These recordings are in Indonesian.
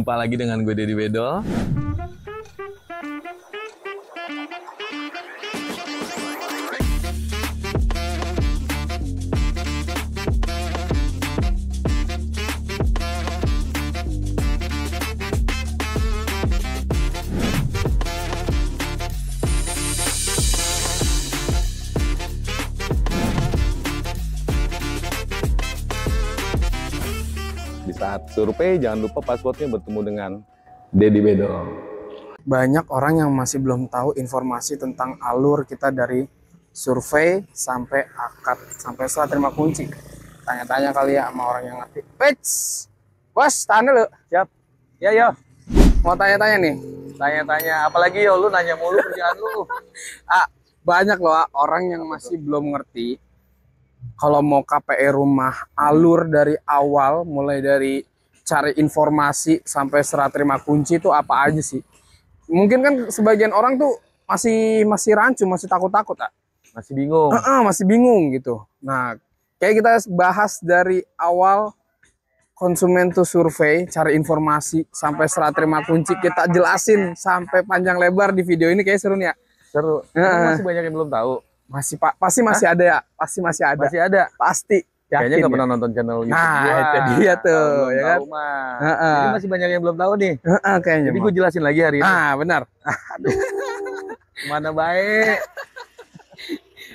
Jumpa lagi dengan gue Deddy Bedol. Di saat survei, jangan lupa passwordnya bertemu dengan Deddy Bedol. Banyak orang yang masih belum tahu informasi tentang alur kita dari survei sampai akad, sampai setelah terima kunci. Tanya-tanya kali ya sama orang yang ngerti. Pets, bos, tahan dulu. Siap? Ya, yo. Mau tanya-tanya nih. Tanya-tanya, apalagi yo, lu nanya mulu kerjaan lu. Banyak loh orang yang masih belum ngerti kalau mau KPR rumah, alur dari awal, mulai dari cari informasi sampai serah terima kunci itu apa aja sih? Mungkin kan sebagian orang tuh masih rancu, masih takut-takut, Masih bingung. masih bingung gitu. Nah, kayak kita bahas dari awal konsumen tuh survei, cari informasi sampai serah terima kunci, kita jelasin sampai panjang lebar di video ini, kayak seru nih ya. Seru. Masih banyak yang belum tahu. Pasti masih ada ya, pasti masih ada. Masih ada. Pasti. Kayaknya nggak Yakin pernah ya? nonton channel YouTube Nah, gua. itu dia tuh, Kalau belum ya kan? tahu mah. Jadi masih banyak yang belum tahu nih. Kayaknya. Jadi gue jelasin lagi hari ini. Benar. Mana baik.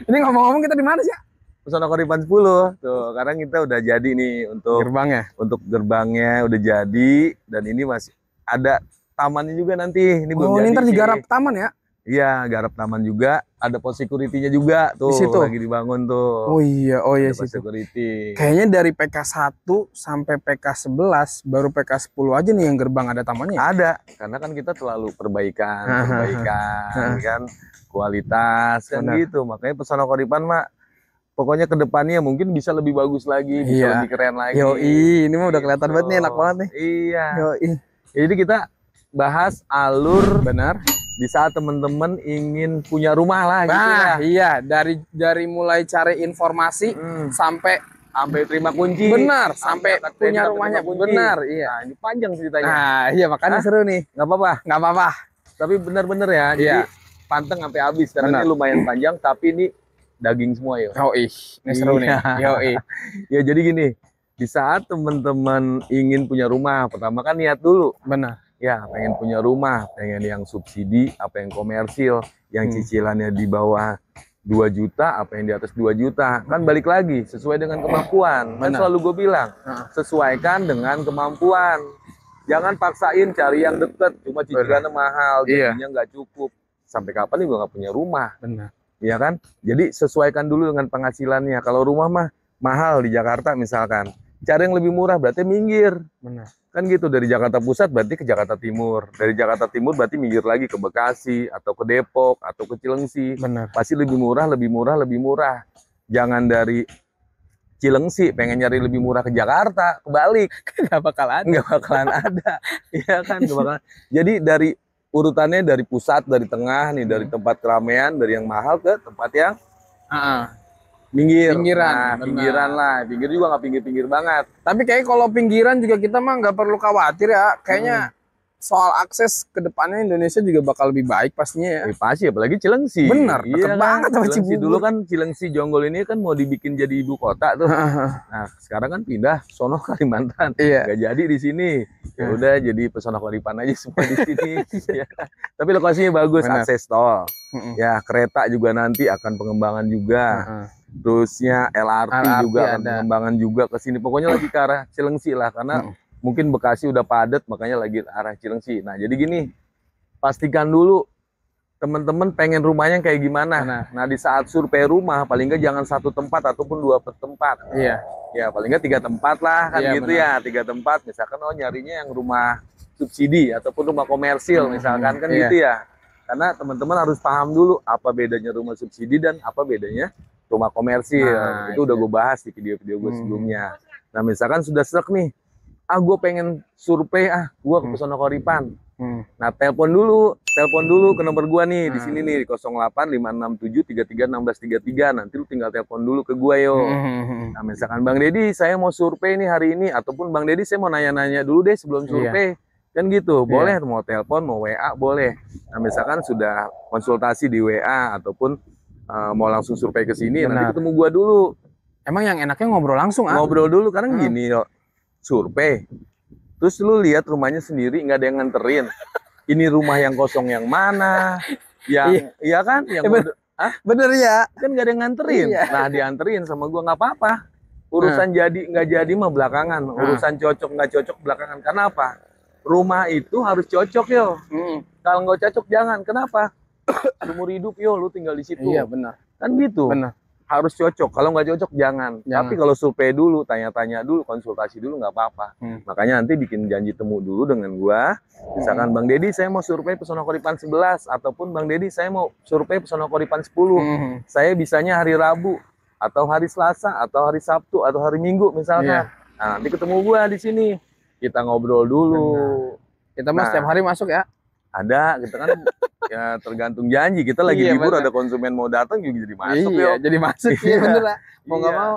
Ini ngomong-ngomong kita di mana sih? Pesona Koripan 10. Tuh, sekarang kita udah jadi nih untuk Gerbangnya. gerbangnya udah jadi, dan ini masih ada tamannya juga nanti. Ini belum Oh, jadi. ini ntar sih. digarap taman ya? Iya, garap taman juga. Ada pos security-nya juga tuh. Di situ? Lagi dibangun tuh. Oh iya Ada sih. pos security. Kayaknya dari PK 1 sampai PK 11, baru PK 10 aja nih yang gerbang ada tamannya. Ada, karena kan kita selalu perbaikan kan, kualitas kan. Benar. Gitu. Makanya Pesona Koripan mah pokoknya kedepannya mungkin bisa lebih bagus lagi, bisa Iya. lebih keren lagi. Yoi, ini mah udah kelihatan banget nih, enak banget nih. Iya. Yoi. Jadi kita bahas alur Benar. di saat teman-teman ingin punya rumah lah gitu Nah, lah. iya, dari mulai cari informasi sampai Terima kunci. benar, sampai akad punya terima rumahnya. kunci. Benar, iya. Nah, ini panjang ceritanya. Nah, iya makanya seru nih. Nggak apa-apa. Nggak apa-apa. Tapi bener-bener ya. Iya. Jadi panteng sampai habis karena Benar. ini lumayan panjang, tapi ini daging semua ya. Yoi, ini seru nih. Yoi. Ya jadi gini, di saat teman-teman ingin punya rumah, pertama kan niat dulu. Benar. Ya, pengen punya rumah, pengen yang subsidi, apa yang komersil, yang cicilannya di bawah 2 juta, apa yang di atas 2 juta. Kan balik lagi, sesuai dengan kemampuan. Kan Benar. selalu gue bilang, sesuaikan dengan kemampuan. Jangan paksain cari yang deket, cuma cicilannya mahal, Iya. gajinya nggak cukup. Sampai kapan nih gue nggak punya rumah? Benar. Iya kan? Jadi sesuaikan dulu dengan penghasilannya. Kalau rumah mah mahal di Jakarta misalkan, cari yang lebih murah berarti minggir. Benar. Kan gitu, dari Jakarta Pusat berarti ke Jakarta Timur. Dari Jakarta Timur berarti minggir lagi ke Bekasi, atau ke Depok, atau ke Cilengsi. Benar. Pasti lebih murah, lebih murah, lebih murah. Jangan dari Cilengsi pengen nyari lebih murah ke Jakarta, kebalik. Nggak bakalan. Nggak bakalan ada. Iya kan? Nggak bakalan. Jadi dari urutannya dari pusat, dari tengah, nih dari tempat keramaian, dari yang mahal ke tempat yang minggir. Pinggiran, Nah, benar. pinggiran lah. Pinggir juga nggak pinggir-pinggir banget. Tapi kayak kalau pinggiran juga kita mah nggak perlu khawatir ya. Kayaknya soal akses ke depannya Indonesia juga bakal lebih baik pastinya ya. Pasti, apalagi Cilengsi. Bener, iya deket banget sama Cilengsi Cibubur. dulu kan, Cilengsi Jonggol ini kan mau dibikin jadi ibu kota tuh. Nah, sekarang kan pindah sono Kalimantan. Iya. Gak jadi di sini. Ya udah jadi Pesona Koripan aja semua di sini. Ya. Tapi lokasinya bagus, Bener. akses tol. Ya, kereta juga nanti akan pengembangan juga. Terusnya LRT juga akan ada. pengembangan juga ke sini. Pokoknya lagi ke arah Cilengsi lah, karena mungkin Bekasi udah padat, makanya lagi arah Cilengsi. Nah, jadi gini, pastikan dulu teman-teman pengen rumahnya kayak gimana. Nah, di saat survei rumah, paling nggak jangan satu tempat ataupun 2 tempat. Iya. Ya, paling nggak 3 tempat lah, kan Iya, gitu benar. ya. 3 tempat, misalkan nyarinya yang rumah subsidi ataupun rumah komersil, misalkan kan Iya. gitu ya. Karena teman-teman harus paham dulu apa bedanya rumah subsidi dan apa bedanya rumah komersil. Nah, itu udah gue bahas di video-video gue sebelumnya. Nah, misalkan sudah srek nih, gue pengen survei, gue ke Pesona Koripan. Nah, telepon dulu ke nomor gua nih di sini nih, di 085673361633. Nanti lu tinggal telepon dulu ke gua yo. Nah, misalkan Bang Deddy, saya mau survei nih hari ini, ataupun Bang Deddy saya mau nanya-nanya dulu deh sebelum survei. Kan gitu, boleh mau telepon, mau WA boleh. Nah, misalkan sudah konsultasi di WA ataupun mau langsung survei ke sini, nanti ketemu gua dulu. Emang yang enaknya ngobrol langsung, Ngobrol dulu, karena gini yo, survei. Terus lu lihat rumahnya sendiri, nggak ada yang nganterin. Ini rumah yang kosong yang mana? Yang iya kan? Yang bener ya. Kan nggak ada yang nganterin. Nah, dianterin sama gua nggak apa-apa. Urusan jadi nggak jadi mah belakangan. Urusan cocok nggak cocok belakangan. Karena apa? Rumah itu harus cocok yo. Kalau nggak cocok jangan. Kenapa? Seumur hidup yo, lu tinggal di situ. Iya benar. Kan gitu. Benar. Harus cocok. Kalau nggak cocok jangan. Tapi kalau survei dulu, tanya-tanya dulu, konsultasi dulu nggak apa-apa. Makanya nanti bikin janji temu dulu dengan gua. Misalkan Bang Deddy saya mau survei Pesona Koripan 11 ataupun Bang Deddy saya mau survei Pesona Koripan 10. Saya bisanya hari Rabu atau hari Selasa atau hari Sabtu atau hari Minggu misalnya. Nah, nanti ketemu gua di sini. Kita ngobrol dulu. Kita mah setiap hari masuk ya. Ada, kita kan ya tergantung janji. Kita lagi libur, ada konsumen mau datang juga jadi masuk ya. Jadi masuk ya bener lah. Mau nggak mau.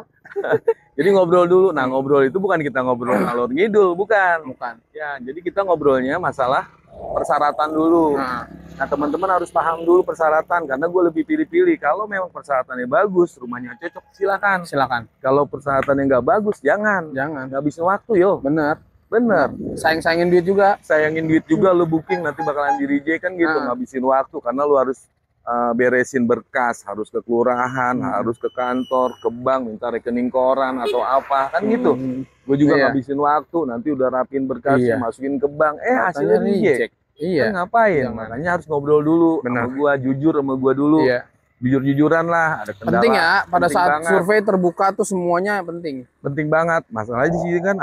Jadi ngobrol dulu. Nah, ngobrol itu bukan kita ngobrol ngalor ngidul, bukan. Ya, jadi kita ngobrolnya masalah persyaratan dulu. Nah, teman-teman harus paham dulu persyaratan karena gue lebih pilih-pilih. Kalau memang persyaratannya bagus, rumahnya cocok, silakan. Kalau persyaratannya nggak bagus, jangan. Nggak habisin waktu yo. Bener. Sayang-sayangin duit juga. Lu booking nanti bakalan di reject kan gitu, ngabisin waktu karena lu harus beresin berkas, harus ke kelurahan, harus ke kantor, ke bank, minta rekening koran atau apa kan gitu. Gue juga ngabisin waktu, nanti udah rapin berkasnya, masukin ke bank, hasilnya reject. Kan ngapain? Makanya harus ngobrol dulu sama gua, jujur sama gua dulu. Jujur-jujuran lah, ada kendala. Penting ya, pada saat survei terbuka tuh semuanya penting. Penting banget. Masalahnya di sini kan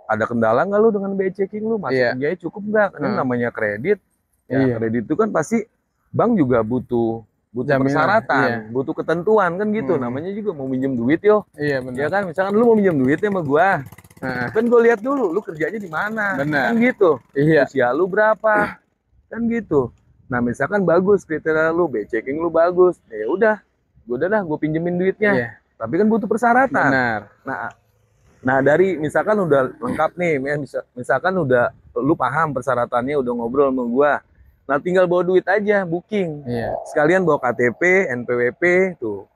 ada kendala nggak lu dengan BI checking lu, masuk biaya cukup nggak? Karena namanya kredit, kredit itu kan pasti bank juga butuh persyaratan, butuh ketentuan kan gitu. Namanya juga mau minjem duit yo. Iya benar. Ya kan, misalkan lu mau minjem duit sama gua, kan gue lihat dulu lu kerjanya di mana, kan gitu. Usia lu berapa, kan gitu. Nah misalkan bagus kriteria lu, BI checking lu bagus, ya udah, gue pinjemin duitnya. Tapi kan butuh persyaratan. Nah dari misalkan udah lengkap nih, misalkan udah lu paham persyaratannya, udah ngobrol sama gua. Nah tinggal bawa duit aja, booking. Sekalian bawa KTP, NPWP tuh.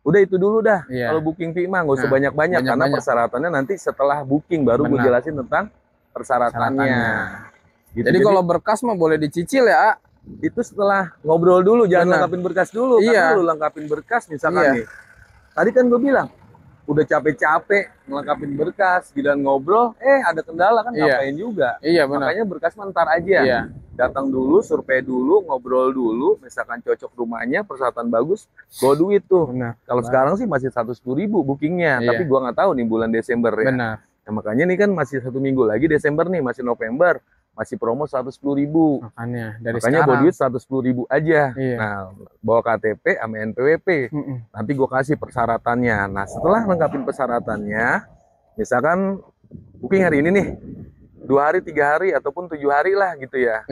Udah itu dulu dah. Kalau booking fee mah nggak usah banyak-banyak karena persyaratannya nanti setelah booking baru gue jelasin tentang persyaratannya. Gitu. Jadi kalau berkas mah boleh dicicil ya. Itu setelah ngobrol dulu, jangan lengkapin berkas dulu. Karena lu lengkapin berkas misalkan nih. Tadi kan gue bilang udah capek-capek ngelengkapin berkas, giliran ngobrol, ada kendala kan ngapain juga. Makanya berkas ntar aja. Datang dulu, survei dulu, ngobrol dulu, misalkan cocok rumahnya, persyaratan bagus, bawa duit tuh. Kalau sekarang sih masih 110.000 bookingnya, tapi gua nggak tahu nih bulan Desember ya. Nah, makanya nih kan masih 1 minggu lagi Desember nih, masih November, masih promo 110.000. Makanya bawa duit 110.000 aja. Nah, bawa KTP sama NPWP. Nanti gue kasih persyaratannya. Nah, setelah lengkapin persyaratannya, misalkan booking hari ini nih, 2 hari, 3 hari, ataupun 7 hari lah gitu ya.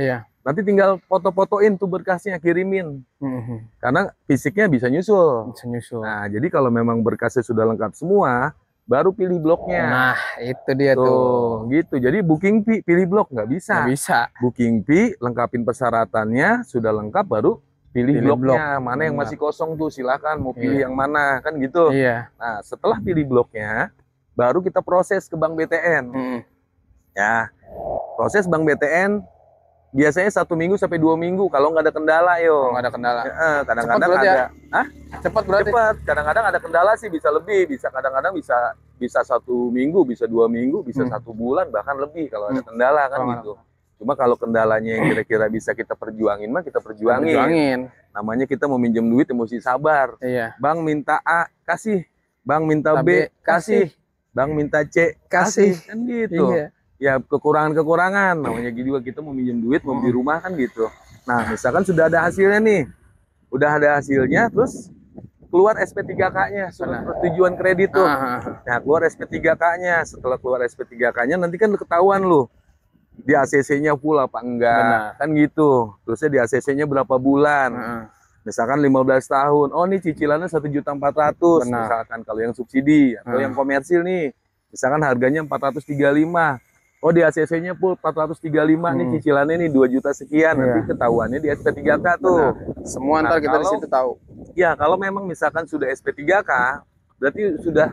Nanti tinggal foto-fotoin tuh berkasnya, kirimin. Karena fisiknya bisa nyusul. Nah, jadi kalau memang berkasnya sudah lengkap semua, baru pilih bloknya. Nah, itu dia tuh. Gitu. Jadi booking fee, pilih blok nggak bisa. Booking fee, lengkapin persyaratannya, sudah lengkap baru pilih bloknya. Mana yang masih kosong tuh silahkan mau pilih yang mana kan gitu. Nah, setelah pilih bloknya, baru kita proses ke Bank BTN. Ya, proses Bank BTN biasanya 1 minggu sampai 2 minggu kalau nggak ada kendala yo. Kadang-kadang ada. Cepat berarti. Cepat. Kadang-kadang ada kendala sih bisa lebih, kadang-kadang bisa 1 minggu, bisa 2 minggu, bisa 1 bulan bahkan lebih kalau ada kendala kan gitu. Cuma kalau kendalanya yang kira-kira bisa kita perjuangin mah kita perjuangin. Namanya kita mau minjem duit ya mesti sabar. Bank minta A, kasih. Bank minta B, kasih. Bank minta C, kasih. Kan gitu. Ya kekurangan-kekurangan, namanya juga kita mau minjem duit, mau beli rumah kan gitu. Nah misalkan sudah ada hasilnya nih, terus keluar SP3K-nya, surat persetujuan kredit tuh. Nah keluar SP3K-nya, setelah keluar SP3K-nya nanti kan ketahuan lu di ACC-nya full apa enggak, kan gitu. Terusnya di ACC-nya berapa bulan, misalkan 15 tahun, oh nih cicilannya 1.400.000, misalkan kalau yang subsidi, atau yang komersil nih, misalkan harganya 435. Oh di ACC-nya full 435 nih cicilannya nih 2 juta sekian, nanti ketahuannya di SP3K tuh. Benar. Semua ntar kita di situ tahu. Ya kalau memang misalkan sudah SP3K, berarti sudah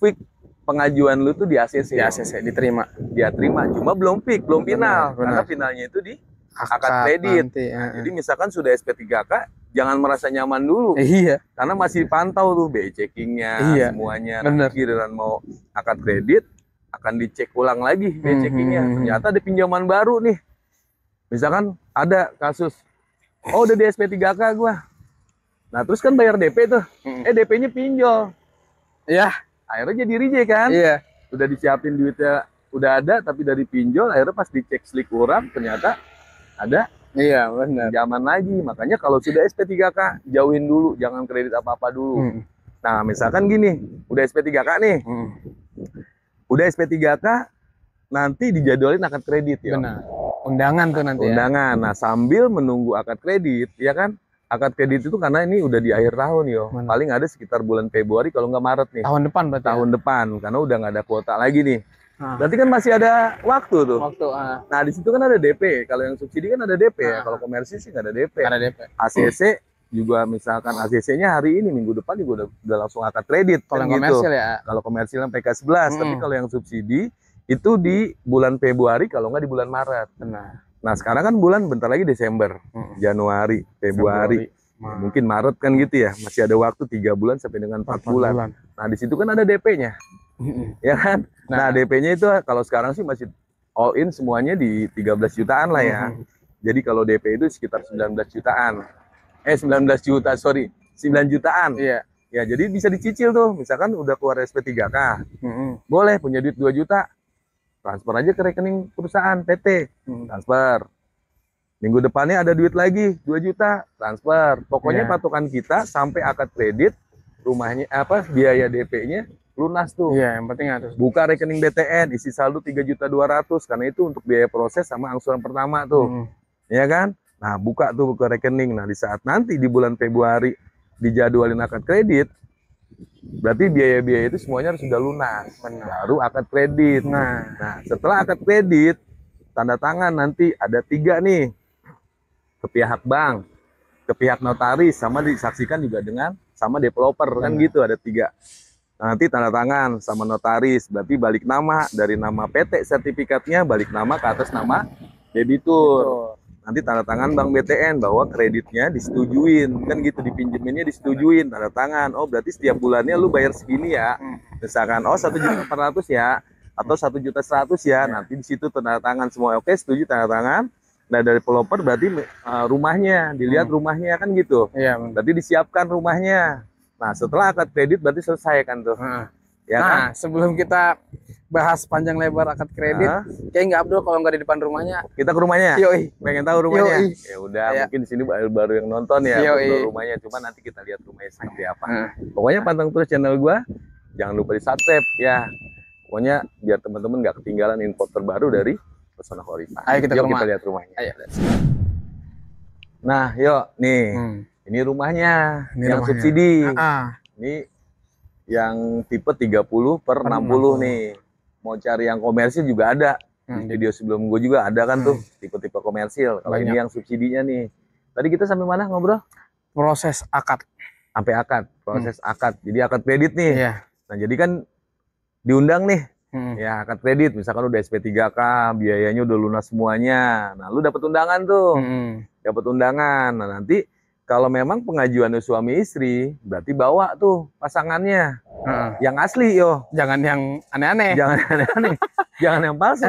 fix pengajuan lu tuh di ACC. Di ACC diterima. Dia terima, cuma belum fix, belum final. Benar. Karena finalnya itu di akad kredit. Nah, jadi misalkan sudah SP3K, jangan merasa nyaman dulu. Iya. Karena masih pantau tuh BI checkingnya, semuanya. Benar. Giliran mau akad kredit, akan dicek ulang lagi BI checkingnya. Ternyata ada pinjaman baru nih. Misalkan ada kasus, oh udah di SP3K gua. Nah terus kan bayar DP tuh, DP-nya pinjol. Iya. Akhirnya jadi reject kan? Iya. Udah disiapin duitnya, udah ada, tapi dari pinjol, akhirnya pas dicek slik orang, ternyata ada. Iya benar. Pinjaman lagi. Makanya kalau sudah SP3K, jauhin dulu, jangan kredit apa-apa dulu. Nah misalkan gini, udah SP3K nih, udah SP3K, nanti dijadwalin akad kredit ya. Benar. Undangan tuh nanti. Undangan. Nah sambil menunggu akad kredit, ya kan? Akad kredit itu karena ini udah di akhir tahun yo. Paling ada sekitar bulan Februari kalau nggak Maret nih. Tahun depan berarti. Tahun depan, karena udah nggak ada kuota lagi nih. Berarti kan masih ada waktu tuh. Nah di situ kan ada DP. Kalau yang subsidi kan ada DP ya. Kalau komersil sih nggak ada DP. Ada DP. ACC juga misalkan ACC-nya hari ini minggu depan juga udah langsung akad kredit. Kalau kan yang komersil ya. Kalau komersil yang PK11, tapi kalau yang subsidi itu di bulan Februari kalau nggak di bulan Maret. Benar. Nah sekarang kan bulan bentar lagi Desember, Januari, Februari, mungkin Maret kan gitu ya, masih ada waktu 3 bulan sampai dengan 4 bulan. Nah di situ kan ada DP-nya, ya kan? Nah DP-nya itu kalau sekarang sih masih all in semuanya di 13 jutaan lah ya. Jadi kalau DP itu sekitar 19 jutaan, 19 juta sorry, 9 jutaan. Iya. Ya jadi bisa dicicil tuh, misalkan udah keluar SP3K, boleh punya duit 2 juta. Transfer aja ke rekening perusahaan PT, transfer. Minggu depannya ada duit lagi 2 juta, transfer. Pokoknya patokan kita sampai akad kredit, rumahnya biaya DP-nya lunas tuh. Iya, yang penting harus buka rekening BTN, isi saldo 3.200.000 karena itu untuk biaya proses sama angsuran pertama tuh. Ya kan? Nah, buka tuh ke rekening. Nah, di saat nanti di bulan Februari dijadwalin akad kredit, berarti biaya-biaya itu semuanya harus sudah lunas. Baru akad kredit. Nah, setelah akad kredit, tanda tangan nanti ada 3 nih. Ke pihak bank, ke pihak notaris, sama disaksikan juga dengan sama developer. Kan gitu, ada 3. Nah, nanti tanda tangan sama notaris, berarti balik nama dari nama PT sertifikatnya, balik nama ke atas nama debitur. Nanti tanda tangan Bank BTN bahwa kreditnya disetujuin, kan gitu, dipinjeminnya disetujuin, tanda tangan. Oh berarti setiap bulannya lu bayar segini ya, misalkan oh 1.400.000 ya, atau 1.100.000 ya. Nanti di situ tanda tangan semua, oke setuju, tanda tangan. Nah dari developer berarti rumahnya dilihat, rumahnya kan gitu. Iya. Berarti disiapkan rumahnya. Nah setelah akad kredit berarti selesai kan tuh. Ya kan? Sebelum kita bahas panjang lebar akad kredit, kayak nggak Abdul kalau nggak di depan rumahnya. Kita ke rumahnya. Yoi. Pengen tahu rumahnya. Ya udah, mungkin di sini baru yang nonton ya rumahnya. Cuma nanti kita lihat rumahnya seperti apa. Pokoknya pantang terus channel gua. Jangan lupa di subscribe ya. Pokoknya biar teman-teman nggak ketinggalan info terbaru dari Pesona Khorifah. Ayo kita lihat rumahnya. Ayo. Nah, yuk nih. Ini rumahnya yang subsidi. Ini yang tipe 30/60 nih. Mau cari yang komersil juga ada. Di video sebelum gue juga ada kan tuh tipe-tipe komersil. Kalau ini yang subsidinya nih. Tadi kita sampai mana ngobrol? Proses akad. Sampai akad, proses akad. Jadi akad kredit nih. Nah, jadi kan diundang nih. Ya, akad kredit misalkan udah SP3K, biayanya udah lunas semuanya. Nah, lu dapat undangan tuh. Dapat undangan. Nah, nanti kalau memang pengajuannya suami istri, berarti bawa tuh pasangannya. Yang asli yo. Jangan yang aneh-aneh. Jangan aneh-aneh. Jangan yang palsu.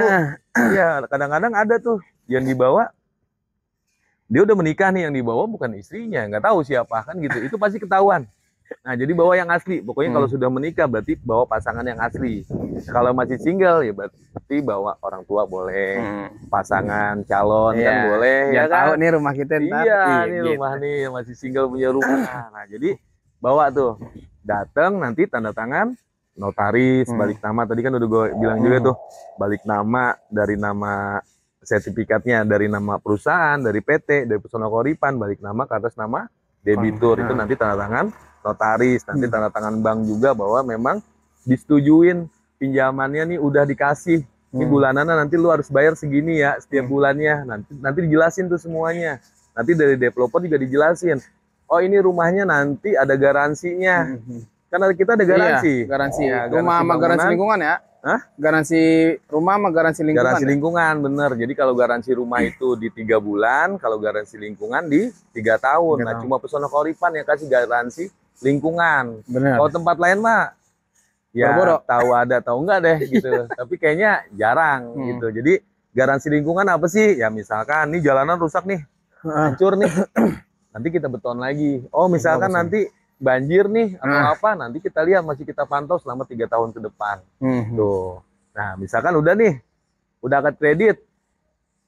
Ya, kadang-kadang ada tuh yang dibawa. Dia udah menikah nih, yang dibawa bukan istrinya. Nggak tahu siapa kan gitu. Itu pasti ketahuan. Nah, jadi bawa yang asli. Pokoknya kalau sudah menikah berarti bawa pasangan yang asli. Kalau masih single ya berarti bawa orang tua boleh. Pasangan calon kan boleh. Ya kan? Tahu nih rumah kita ntar. Iya, nih gitu. Rumah nih masih single punya rumah. Nah, jadi bawa tuh. Datang nanti tanda tangan notaris, balik nama. Tadi kan udah gue bilang juga tuh, balik nama dari nama sertifikatnya, dari nama perusahaan, dari PT, dari Pesona Khorifah, balik nama ke atas nama debitur. Itu nanti tanda tangan notaris, nanti tanda tangan bank juga bahwa memang disetujuin pinjamannya nih udah dikasih Ini bulanannya nanti lu harus bayar segini ya setiap bulannya. Nanti dijelasin tuh semuanya. Nanti dari developer juga dijelasin. Oh ini rumahnya nanti ada garansinya. Karena kita ada garansi. Iya, garansi. Ya, Rumah sama garansi lingkungan ya. Hah? Garansi rumah sama garansi lingkungan. Garansi lingkungan, bener. Jadi kalau garansi rumah itu di 3 bulan, kalau garansi lingkungan di 3 tahun. Nah, cuma Pesona Koripan yang kasih garansi lingkungan. Bener. Kalau tempat lain mah ya Boro-boro. tahu ada tahu enggak deh gitu. Tapi kayaknya jarang gitu. Jadi garansi lingkungan apa sih? Ya misalkan nih jalanan rusak nih, hancur nih. Nanti kita beton lagi. Oh misalkan nanti banjir nih atau apa, nanti kita lihat masih kita pantau selama 3 tahun ke depan. Tuh. Nah misalkan udah nih, udah akad kredit,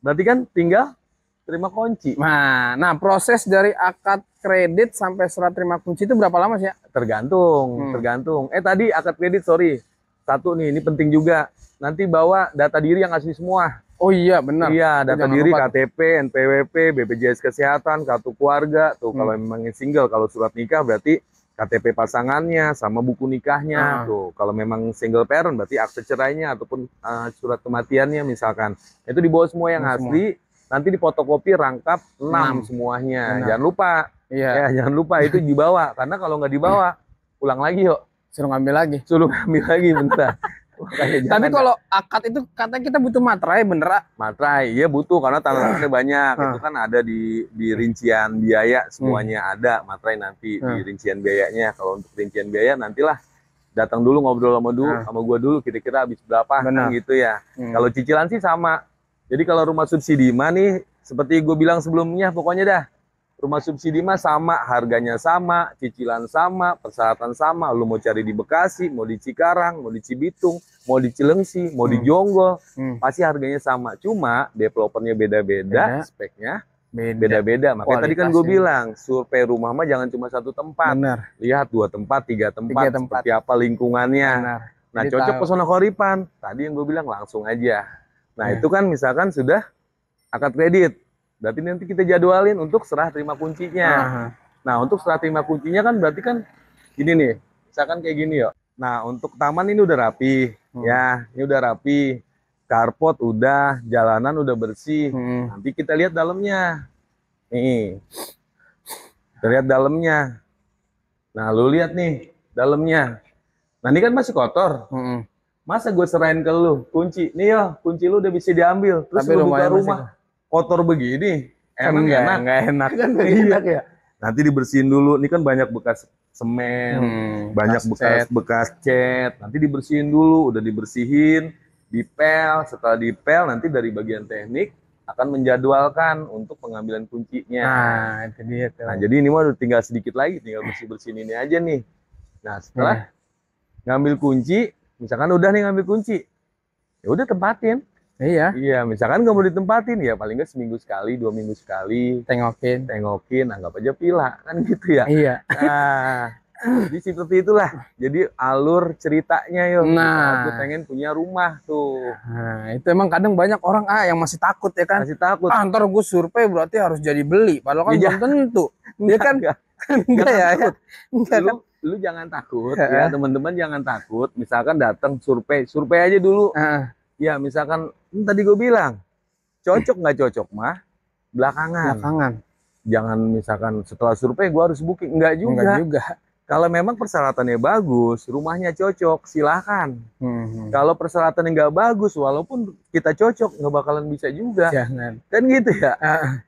berarti kan tinggal terima kunci. Nah proses dari akad kredit sampai serah terima kunci itu berapa lama sih ya? Tergantung. Tadi akad kredit, sorry. Satu nih, ini penting juga. Nanti bawa data diri yang asli semua. Oh iya benar. Iya, data diri KTP, NPWP, BPJS Kesehatan, kartu keluarga. Tuh kalau memang single, kalau surat nikah berarti KTP pasangannya sama buku nikahnya. Tuh kalau memang single parent berarti akte cerainya ataupun surat kematiannya misalkan. Itu dibawa semua yang asli. Nanti difotokopi rangkap 6 semuanya. Jangan lupa. Iya. Ya, jangan lupa itu dibawa. Karena kalau nggak dibawa, pulang lagi yuk. Suruh ngambil lagi. Bentar. Tapi kalau akad itu katanya kita butuh materai, bener? Materai, ya butuh karena tantangannya banyak. Itu kan ada di rincian biaya semuanya ada materai nanti di rincian biayanya. Kalau untuk rincian biaya nantilah datang dulu ngobrol sama gua dulu kira-kira habis berapa kan gitu ya. Kalau cicilan sih sama. Jadi kalau rumah subsidi mah nih seperti gue bilang sebelumnya pokoknya dah. Rumah subsidi mah sama, harganya sama, cicilan sama, persyaratan sama. Lu mau cari di Bekasi, mau di Cikarang, mau di Cibitung, mau di Cilengsi, mau di Jonggol, pasti harganya sama. Cuma developernya beda-beda, speknya beda-beda. Makanya tadi kan gue bilang, survei rumah mah jangan cuma satu tempat. Lihat 2 tempat, 3 tempat, seperti apa lingkungannya. Nah cocok Pesona Koripan. Tadi yang gue bilang langsung aja. Nah itu kan misalkan sudah akad kredit. Berarti nanti kita jadwalin untuk serah terima kuncinya. Nah, untuk serah terima kuncinya kan berarti kan gini nih. Misalkan kayak gini ya. Nah, untuk taman ini udah rapi. Ya, ini udah rapi. Carport udah, jalanan udah bersih. Nanti kita lihat dalamnya. Nih. Kita lihat dalamnya. Nah, lu lihat nih dalamnya. Nah, ini kan masih kotor. Masa gue serahin ke lu kunci? Nih ya, kunci lu udah bisa diambil. Terus lu buka rumah kotor begini, emang nggak enak kan? Enak ya. Nanti dibersihin dulu. Ini kan banyak bekas semen, banyak bekas cat. Nanti dibersihin dulu. Udah dibersihin, dipel. Setelah dipel, nanti dari bagian teknik akan menjadwalkan untuk pengambilan kuncinya. Nah, itu dia tuh. Nah, jadi ini mah tinggal sedikit lagi, tinggal bersih-bersihin ini aja nih. Nah, setelah ngambil kunci, misalkan udah nih ngambil kunci, ya udah tempatin. Iya, misalkan nggak mau ditempatin ya paling nggak seminggu sekali, 2 minggu sekali. Tengokin, anggap aja pila kan gitu ya. Iya. Nah, jadi seperti itulah. Jadi alur ceritanya yo. Nah, aku pengen punya rumah tuh. Nah, itu emang kadang banyak orang yang masih takut ya kan. Masih takut. Ntar gue survei berarti harus jadi beli. Padahal kan belum tentu. Dia kan enggak ya. Lu jangan takut ya teman-teman, jangan takut. Misalkan datang survei aja dulu. Ya misalkan tadi gue bilang cocok nggak cocok mah belakangan. Jangan misalkan setelah survei gue harus booking, enggak juga. Kalau memang persyaratannya bagus, rumahnya cocok, silahkan. Kalau persyaratannya nggak bagus, walaupun kita cocok nggak bakalan bisa juga. Jangan. Kan gitu ya.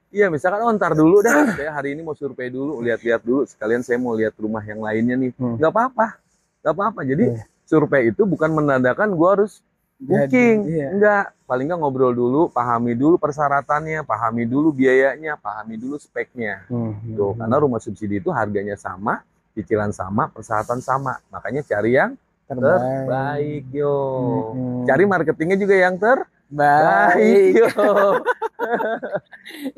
Iya misalkan ntar dulu dah, saya hari ini mau survei dulu, lihat-lihat dulu, sekalian saya mau lihat rumah yang lainnya nih. Nggak apa-apa. Jadi survei itu bukan menandakan gue harus booking, enggak, paling enggak ngobrol dulu, pahami dulu persyaratannya, pahami dulu biayanya, pahami dulu speknya. Tuh, karena rumah subsidi itu harganya sama, cicilan sama, persyaratan sama. Makanya cari yang terbaik yo. Cari marketingnya juga yang terbaik yo.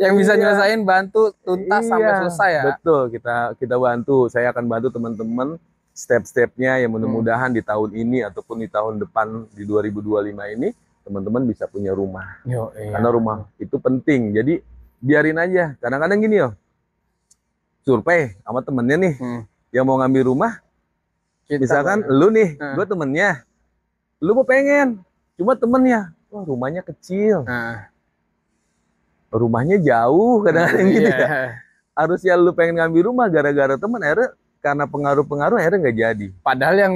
Yang bisa nyelesain bantu tuntas sampai selesai ya. Betul, kita bantu. Saya akan bantu teman-teman step-stepnya yang mudah-mudahan di tahun ini ataupun di tahun depan di 2025 ini teman-teman bisa punya rumah. Karena rumah itu penting. Jadi biarin aja. Kadang-kadang gini yo, survei sama temennya nih yang mau ngambil rumah. Misalkan lu nih, gue temennya, lu mau pengen, cuma temennya wah rumahnya kecil, Nah, rumahnya jauh, kadang-kadang gitu ya. iya. Harusnya lu pengen ngambil rumah gara-gara temen, akhirnya karena pengaruh-pengaruh akhirnya nggak jadi. Padahal yang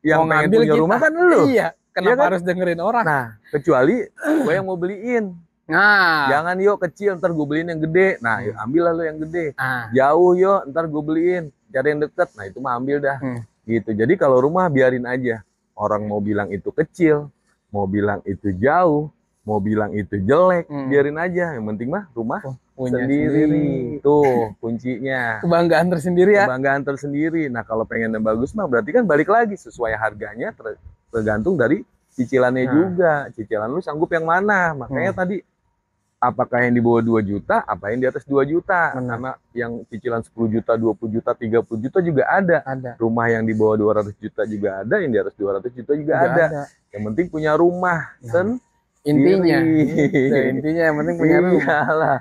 Yang mau pengen ngambil punya kita. rumah kan lu. Iya, kenapa Iya kan? harus dengerin orang? Nah, kecuali gue yang mau beliin. Nah, Jangan yuk kecil, ntar gue beliin yang gede. Nah, yuk, ambillah lu yang gede. nah, Jauh yuk, ntar gue beliin. Cari yang deket, nah itu mah ambil dah. Gitu. Jadi kalau rumah biarin aja. Orang mau bilang itu kecil, mau bilang itu jauh, mau bilang itu jelek, biarin aja. Yang penting mah rumah punya sendiri. Tuh kuncinya. Kebanggaan tersendiri ya. Kebanggaan tersendiri. Nah kalau pengen yang bagus mah berarti kan balik lagi sesuai harganya tergantung dari cicilannya juga. Cicilan lu sanggup yang mana? Makanya tadi apakah yang di bawah 2 juta, apa yang di atas 2 juta. Karena yang cicilan 10 juta, 20 juta, 30 juta juga ada. Rumah yang di bawah 200 juta juga ada, yang di atas 200 juta juga ada. Yang penting punya rumah. Intinya yang penting punya rumah. Iyalah.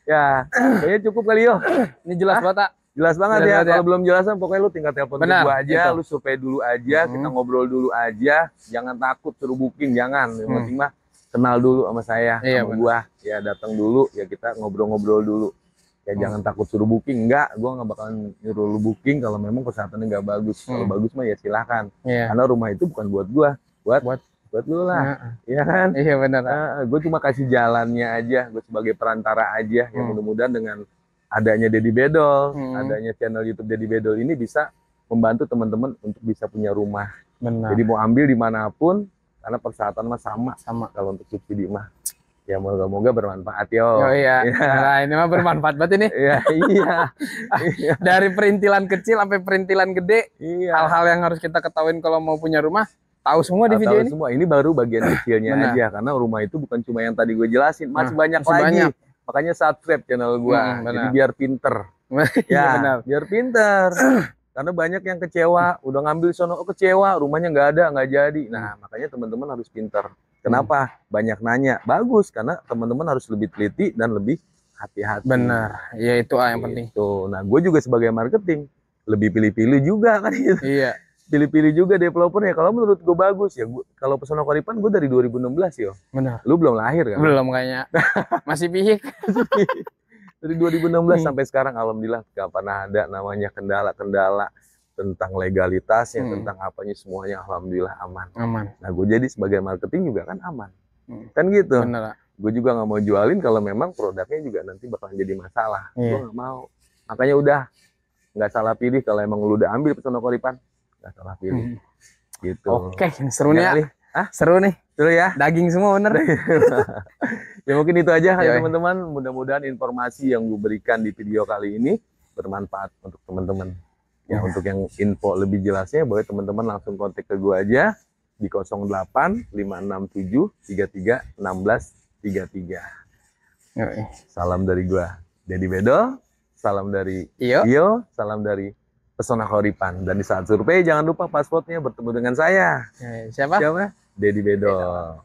Ya, kayaknya cukup kali yo. Ini jelas banget, Tak. Jelas banget Jelas ya. banget ya. Kalau belum jelasan pokoknya lu tinggal telepon gua aja, itu. lu survei dulu aja, kita ngobrol dulu aja. Jangan takut suruh booking, jangan. Yang penting mah kenal dulu sama saya, sama gua. Ya datang dulu, ya kita ngobrol-ngobrol dulu. Ya jangan takut suruh booking, enggak. Gua nggak bakalan nyuruh lu booking kalau memang kesehatannya nggak bagus. Kalau bagus mah ya silahkan. Karena rumah itu bukan buat gua, buat lu lah. Iya kan? Iya benar. Gue cuma kasih jalannya aja, gue sebagai perantara aja. Yang mudah-mudahan dengan adanya Deddy Bedol, adanya channel YouTube Deddy Bedol ini bisa membantu teman-teman untuk bisa punya rumah. Benar. Jadi mau ambil dimanapun, karena persyaratan mah sama kalau untuk subsidi mah. Ya moga-moga bermanfaat yo. Oh iya. Nah, ini mah bermanfaat banget ini. Iya. Dari perintilan kecil sampai perintilan gede, hal-hal yang harus kita ketahuin kalau mau punya rumah, tahu semua di video ini. Semua ini baru bagian kecilnya aja, karena rumah itu bukan cuma yang tadi gue jelasin, masih banyak lagi. Makanya subscribe channel gue, jadi biar pinter. Ya, biar pinter. Karena banyak yang kecewa, udah ngambil sono kecewa, rumahnya nggak ada, nggak jadi. Nah, makanya teman-teman harus pinter. Kenapa? Banyak nanya. Bagus, karena teman-teman harus lebih teliti dan lebih hati-hati. Benar, ya itu yang penting. Nah, gue juga sebagai marketing lebih pilih-pilih juga kan gitu. Iya. Pilih-pilih juga developer ya. Kalau menurut gue bagus ya. Kalau Pesona Koripan gue dari 2016 yo. Benar. Lu belum lahir kan? Belum kayaknya. Masih pihik. Dari 2016 sampai sekarang alhamdulillah gak pernah ada namanya kendala-kendala tentang legalitasnya, tentang apanya semuanya alhamdulillah aman. Nah gue jadi sebagai marketing juga kan aman. Kan gitu. Benar. Gue juga nggak mau jualin kalau memang produknya juga nanti bakalan jadi masalah. Gue nggak mau. Makanya udah nggak salah pilih kalau emang lu udah ambil Pesona Koripan. Gak salah pilih. Gitu. Oke, seru nih ya. Seru nih. Seru ya. Daging semua bener. Ya mungkin itu aja kali teman-teman. Mudah-mudahan informasi yang gue berikan di video kali ini bermanfaat untuk teman-teman. Ya untuk yang info lebih jelasnya boleh teman-teman langsung kontak ke gue aja di 08 567 33 16 33. Salam dari gue, Deddy Bedol. Salam dari Iyo. Salam dari Pesona Koripan. Dan di saat survei jangan lupa pasportnya bertemu dengan saya. Siapa? Deddy Bedol.